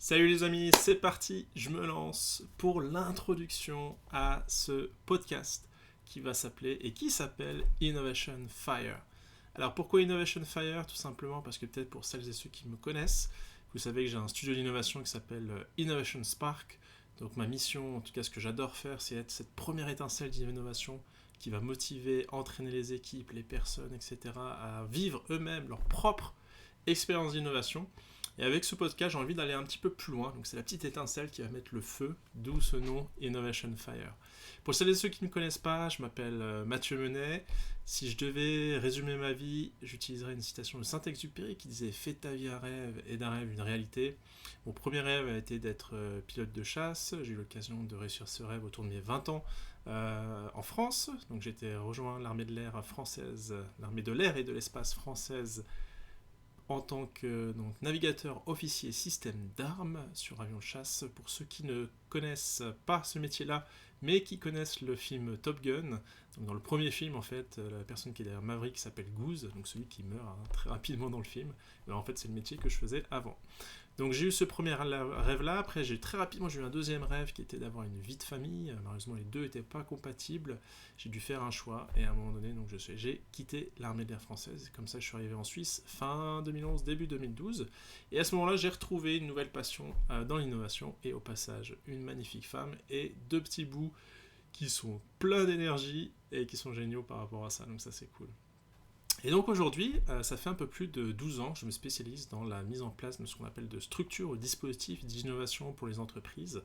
Salut les amis, c'est parti, je me lance pour l'introduction à ce podcast qui s'appelle Innovation Fire. Alors pourquoi Innovation Fire? Tout simplement parce que peut-être pour celles et ceux qui me connaissent, vous savez que j'ai un studio d'innovation qui s'appelle Innovation Spark. Donc ma mission, en tout cas ce que j'adore faire, c'est être cette première étincelle d'innovation qui va motiver, entraîner les équipes, les personnes, etc. à vivre eux-mêmes leur propre expérience d'innovation. Et avec ce podcast, j'ai envie d'aller un petit peu plus loin. Donc c'est la petite étincelle qui va mettre le feu, d'où ce nom Innovation Fire. Pour celles et ceux qui ne me connaissent pas, je m'appelle Mathieu Menet. Si je devais résumer ma vie, j'utiliserais une citation de Saint-Exupéry qui disait « Fais ta vie un rêve et d'un rêve une réalité ». Mon premier rêve a été d'être pilote de chasse. J'ai eu l'occasion de réussir ce rêve autour de mes 20 ans en France. Donc j'ai été rejoint l'armée de l'air française, l'armée de l'air et de l'espace française en tant que navigateur officier système d'armes sur avion de chasse. Pour ceux qui ne connaissent pas ce métier-là, mais qui connaissent le film Top Gun, donc dans le premier film, en fait, la personne qui est derrière Maverick s'appelle Goose, donc celui qui meurt très rapidement dans le film. Alors, en fait, c'est le métier que je faisais avant. Donc j'ai eu ce premier rêve-là, après très rapidement j'ai eu un deuxième rêve qui était d'avoir une vie de famille, malheureusement les deux n'étaient pas compatibles, j'ai dû faire un choix et à un moment donné donc j'ai quitté l'armée de l'air française, comme ça je suis arrivé en Suisse fin 2011, début 2012, et à ce moment-là j'ai retrouvé une nouvelle passion dans l'innovation et au passage une magnifique femme et deux petits bouts qui sont pleins d'énergie et qui sont géniaux par rapport à ça, donc ça c'est cool. Et donc aujourd'hui, ça fait un peu plus de 12 ans que je me spécialise dans la mise en place de ce qu'on appelle de structures ou dispositifs d'innovation pour les entreprises.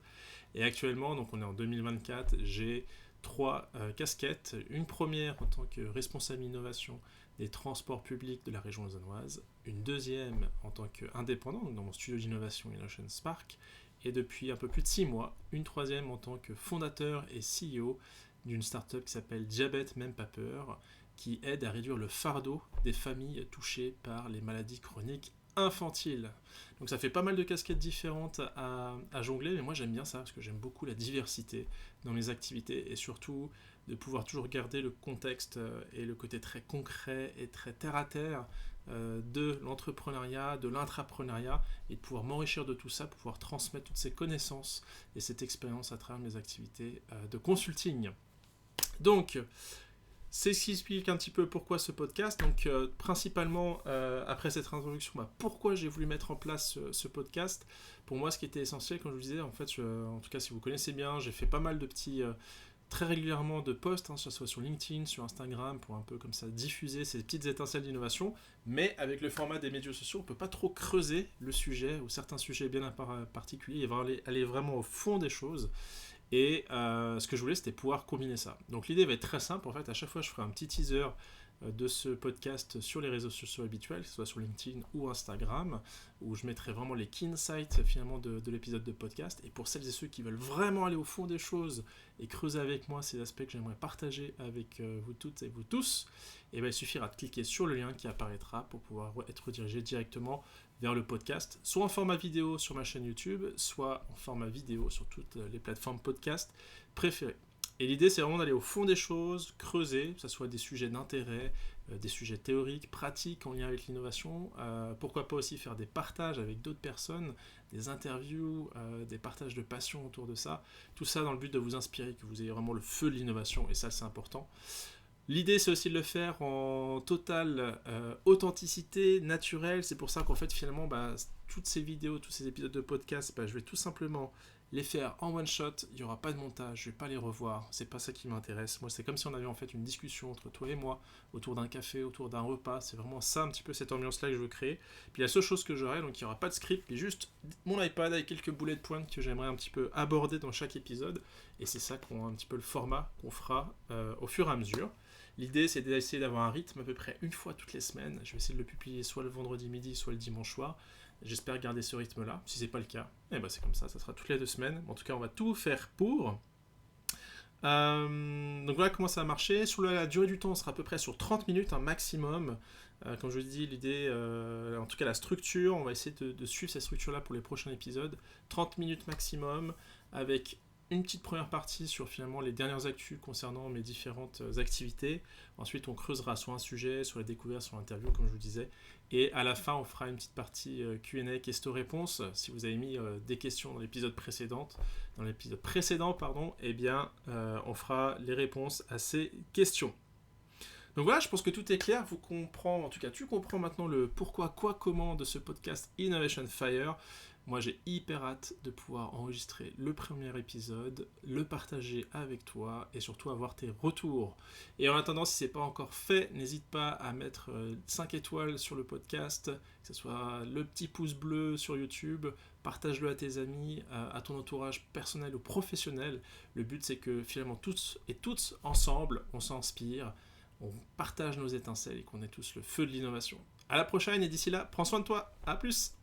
Et actuellement, donc on est en 2024, j'ai trois casquettes. Une première en tant que responsable innovation des transports publics de la région lausannoise. Une deuxième en tant qu'indépendant, dans mon studio d'innovation Innovation Spark. Et depuis un peu plus de 6 mois, une troisième en tant que fondateur et CEO d'une startup qui s'appelle Diabète Même Pas Peur, qui aide à réduire le fardeau des familles touchées par les maladies chroniques infantiles. Donc ça fait pas mal de casquettes différentes à jongler, mais moi j'aime bien ça parce que j'aime beaucoup la diversité dans mes activités et surtout de pouvoir toujours garder le contexte et le côté très concret et très terre à terre de l'entrepreneuriat, de l'intrapreneuriat et de pouvoir m'enrichir de tout ça pour pouvoir transmettre toutes ces connaissances et cette expérience à travers mes activités de consulting. Donc, c'est ce qui explique un petit peu pourquoi ce podcast. Donc, principalement, après cette introduction, pourquoi j'ai voulu mettre en place ce podcast. Pour moi, ce qui était essentiel, comme je vous disais, en fait, en tout cas, si vous connaissez bien, j'ai fait pas mal de petits, très régulièrement de posts, que ce soit sur LinkedIn, sur Instagram, pour un peu comme ça diffuser ces petites étincelles d'innovation. Mais avec le format des médias sociaux, on ne peut pas trop creuser le sujet, ou certains sujets bien particuliers, et aller vraiment au fond des choses. Et ce que je voulais, c'était pouvoir combiner ça. Donc l'idée va être très simple. En fait, à chaque fois, je ferai un petit teaser de ce podcast sur les réseaux sociaux habituels, que ce soit sur LinkedIn ou Instagram, où je mettrai vraiment les key insights finalement de l'épisode de podcast. Et pour celles et ceux qui veulent vraiment aller au fond des choses et creuser avec moi ces aspects que j'aimerais partager avec vous toutes et vous tous, et il suffira de cliquer sur le lien qui apparaîtra pour pouvoir être redirigé directement vers le podcast, soit en format vidéo sur ma chaîne YouTube, soit en format vidéo sur toutes les plateformes podcast préférées. Et l'idée, c'est vraiment d'aller au fond des choses, creuser, que ce soit des sujets d'intérêt, des sujets théoriques, pratiques en lien avec l'innovation. Pourquoi pas aussi faire des partages avec d'autres personnes, des interviews, des partages de passion autour de ça. Tout ça dans le but de vous inspirer, que vous ayez vraiment le feu de l'innovation, et ça, c'est important. L'idée, c'est aussi de le faire en totale authenticité, naturelle. C'est pour ça qu'en fait, finalement, toutes ces vidéos, tous ces épisodes de podcast, je vais tout simplement les faire en one shot. Il n'y aura pas de montage, je ne vais pas les revoir. C'est pas ça qui m'intéresse. Moi, c'est comme si on avait en fait une discussion entre toi et moi, autour d'un café, autour d'un repas. C'est vraiment ça, un petit peu cette ambiance-là que je veux créer. Puis la seule chose que j'aurai, donc il n'y aura pas de script, mais juste mon iPad avec quelques boulets de pointe que j'aimerais un petit peu aborder dans chaque épisode. Et c'est ça un petit peu le format qu'on fera au fur et à mesure. L'idée, c'est d'essayer d'avoir un rythme à peu près une fois toutes les semaines. Je vais essayer de le publier soit le vendredi midi, soit le dimanche soir. J'espère garder ce rythme-là. Si c'est pas le cas, c'est comme ça sera toutes les 2 semaines. En tout cas, on va tout faire pour. Donc voilà comment ça va marcher. Sur la durée du temps, on sera à peu près sur 30 minutes, un maximum. Comme je vous dis, l'idée, en tout cas la structure, on va essayer de suivre cette structure-là pour les prochains épisodes. 30 minutes maximum, avec une petite première partie sur finalement les dernières actus concernant mes différentes activités. Ensuite, on creusera sur un sujet, sur la découverte, sur l'interview, comme je vous disais. Et à la fin, on fera une petite partie Q&A, questions-réponses. Si vous avez mis des questions dans l'épisode précédent, eh bien, on fera les réponses à ces questions. Donc voilà, je pense que tout est clair. En tout cas, tu comprends maintenant le pourquoi, quoi, comment de ce podcast Innovation Fire. Moi, j'ai hyper hâte de pouvoir enregistrer le premier épisode, le partager avec toi et surtout avoir tes retours. Et en attendant, si ce n'est pas encore fait, n'hésite pas à mettre 5 étoiles sur le podcast, que ce soit le petit pouce bleu sur YouTube, partage-le à tes amis, à ton entourage personnel ou professionnel. Le but, c'est que finalement, tous et toutes ensemble, on s'inspire, on partage nos étincelles et qu'on ait tous le feu de l'innovation. À la prochaine et d'ici là, prends soin de toi. À plus.